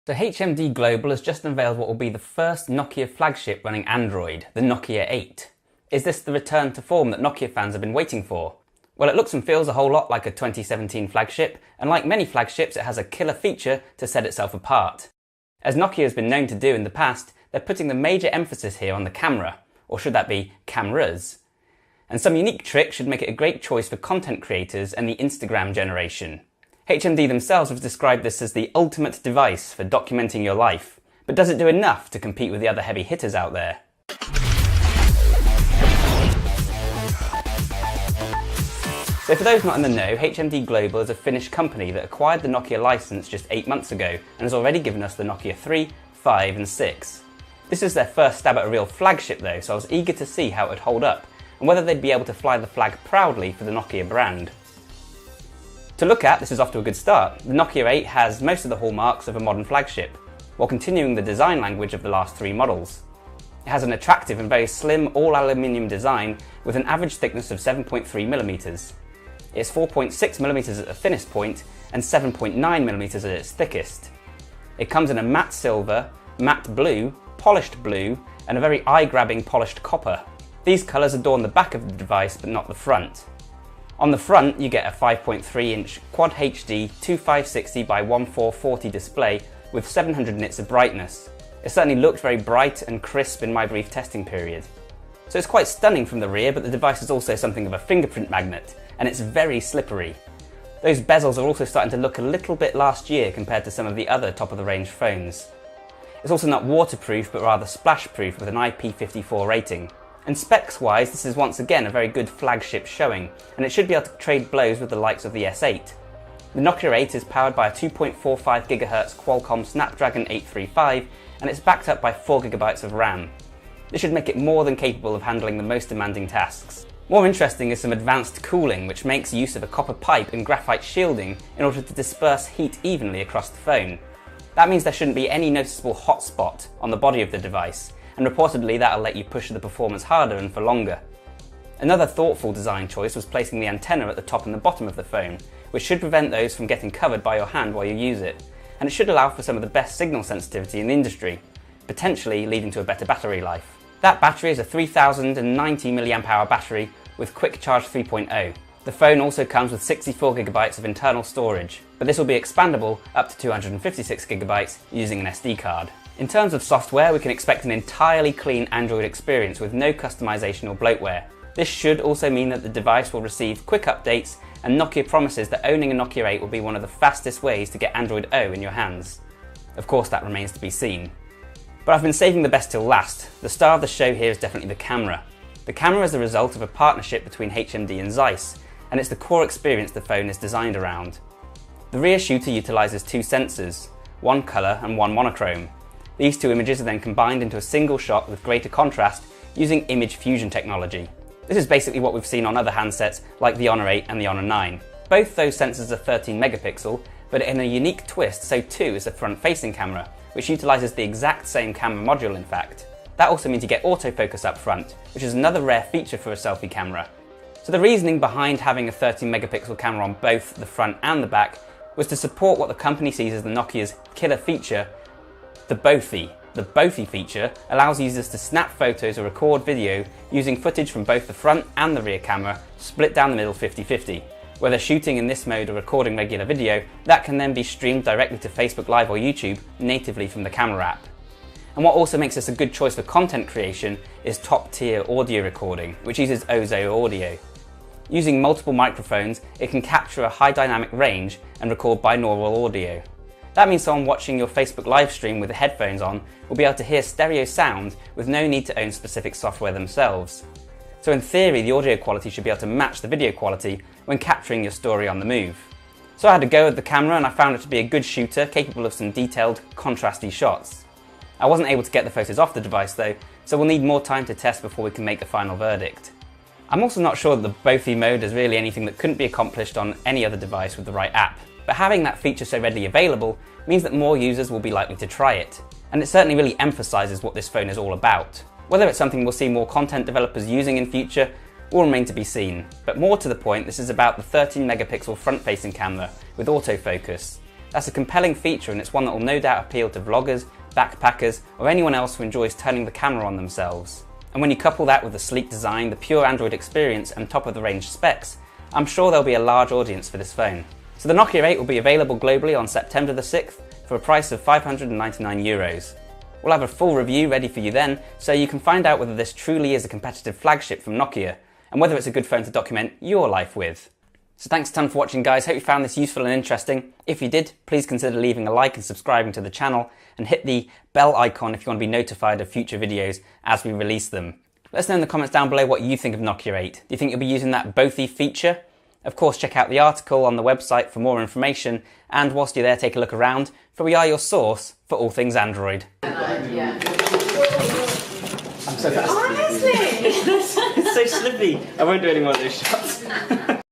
So HMD Global has just unveiled what will be the first Nokia flagship running Android, the Nokia 8. Is this the return to form that Nokia fans have been waiting for? Well, it looks and feels a whole lot like a 2017 flagship, and like many flagships, it has a killer feature to set itself apart. As Nokia has been known to do in the past, they're putting the major emphasis here on the camera, or should that be cameras? And some unique tricks should make it a great choice for content creators and the Instagram generation. HMD themselves have described this as the ultimate device for documenting your life, but does it do enough to compete with the other heavy hitters out there? So for those not in the know, HMD Global is a Finnish company that acquired the Nokia license just 8 months ago and has already given us the Nokia 3, 5 and 6. This is their first stab at a real flagship though, so I was eager to see how it would hold up and whether they'd be able to fly the flag proudly for the Nokia brand. To look at, this is off to a good start. The Nokia 8 has most of the hallmarks of a modern flagship, while continuing the design language of the last 3 models. It has an attractive and very slim all-aluminium design with an average thickness of 7.3mm. It's 4.6mm at the thinnest point and 7.9mm at its thickest. It comes in a matte silver, matte blue, polished blue and a very eye-grabbing polished copper. These colours adorn the back of the device but not the front. On the front you get a 5.3-inch Quad HD 2560 by 1440 display with 700 nits of brightness. It certainly looked very bright and crisp in my brief testing period. So it's quite stunning from the rear, but the device is also something of a fingerprint magnet, and it's very slippery. Those bezels are also starting to look a little bit last year compared to some of the other top-of-the-range phones. It's also not waterproof but rather splash-proof with an IP54 rating. And specs-wise, this is once again a very good flagship showing, and it should be able to trade blows with the likes of the S8. The Nokia 8 is powered by a 2.45 GHz Qualcomm Snapdragon 835, and it's backed up by 4 GB of RAM. This should make it more than capable of handling the most demanding tasks. More interesting is some advanced cooling, which makes use of a copper pipe and graphite shielding in order to disperse heat evenly across the phone. That means there shouldn't be any noticeable hotspot on the body of the device, and reportedly that'll let you push the performance harder and for longer. Another thoughtful design choice was placing the antenna at the top and the bottom of the phone, which should prevent those from getting covered by your hand while you use it, and it should allow for some of the best signal sensitivity in the industry, potentially leading to a better battery life. That battery is a 3090 mAh battery with Quick Charge 3.0. The phone also comes with 64 GB of internal storage, but this will be expandable up to 256 GB using an SD card. In terms of software, we can expect an entirely clean Android experience with no customization or bloatware. This should also mean that the device will receive quick updates, and Nokia promises that owning a Nokia 8 will be one of the fastest ways to get Android O in your hands. Of course, that remains to be seen. But I've been saving the best till last. The star of the show here is definitely the camera. The camera is the result of a partnership between HMD and Zeiss, and it's the core experience the phone is designed around. The rear shooter utilises 2 sensors, one colour and one monochrome. These 2 images are then combined into a single shot with greater contrast using image fusion technology. This is basically what we've seen on other handsets like the Honor 8 and the Honor 9. Both those sensors are 13 megapixel, but in a unique twist, so too is the front-facing camera, which utilises the exact same camera module in fact. That also means you get autofocus up front, which is another rare feature for a selfie camera. So the reasoning behind having a 13 megapixel camera on both the front and the back was to support what the company sees as the Nokia's killer feature, the Bothy. The Bothy feature allows users to snap photos or record video using footage from both the front and the rear camera, split down the middle 50-50. Whether shooting in this mode or recording regular video, that can then be streamed directly to Facebook Live or YouTube natively from the camera app. And what also makes this a good choice for content creation is top-tier audio recording, which uses Ozo audio. Using multiple microphones, it can capture a high dynamic range and record binaural audio. That means someone watching your Facebook live stream with the headphones on will be able to hear stereo sound with no need to own specific software themselves. So in theory, the audio quality should be able to match the video quality when capturing your story on the move. So I had a go at the camera and I found it to be a good shooter capable of some detailed, contrasty shots. I wasn't able to get the photos off the device though, so we'll need more time to test before we can make the final verdict. I'm also not sure that the Bothy mode is really anything that couldn't be accomplished on any other device with the right app. But having that feature so readily available means that more users will be likely to try it. And it certainly really emphasises what this phone is all about. Whether it's something we'll see more content developers using in future will remain to be seen. But more to the point, this is about the 13 megapixel front-facing camera with autofocus. That's a compelling feature, and it's one that will no doubt appeal to vloggers, backpackers, or anyone else who enjoys turning the camera on themselves. And when you couple that with the sleek design, the pure Android experience, and top-of-the-range specs, I'm sure there'll be a large audience for this phone. So the Nokia 8 will be available globally on September the 6th for a price of €599. We'll have a full review ready for you then, so you can find out whether this truly is a competitive flagship from Nokia, and whether it's a good phone to document your life with. So thanks a ton for watching, guys. Hope you found this useful and interesting. If you did, please consider leaving a like and subscribing to the channel, and hit the bell icon if you want to be notified of future videos as we release them. Let us know in the comments down below what you think of Nokia 8. Do you think you'll be using that bothy feature? Of course, check out the article on the website for more information, and whilst you're there, take a look around, for we are your source for all things Android. Yeah. I'm so fast. Honestly! It's so slippy. I won't do any more of those shots.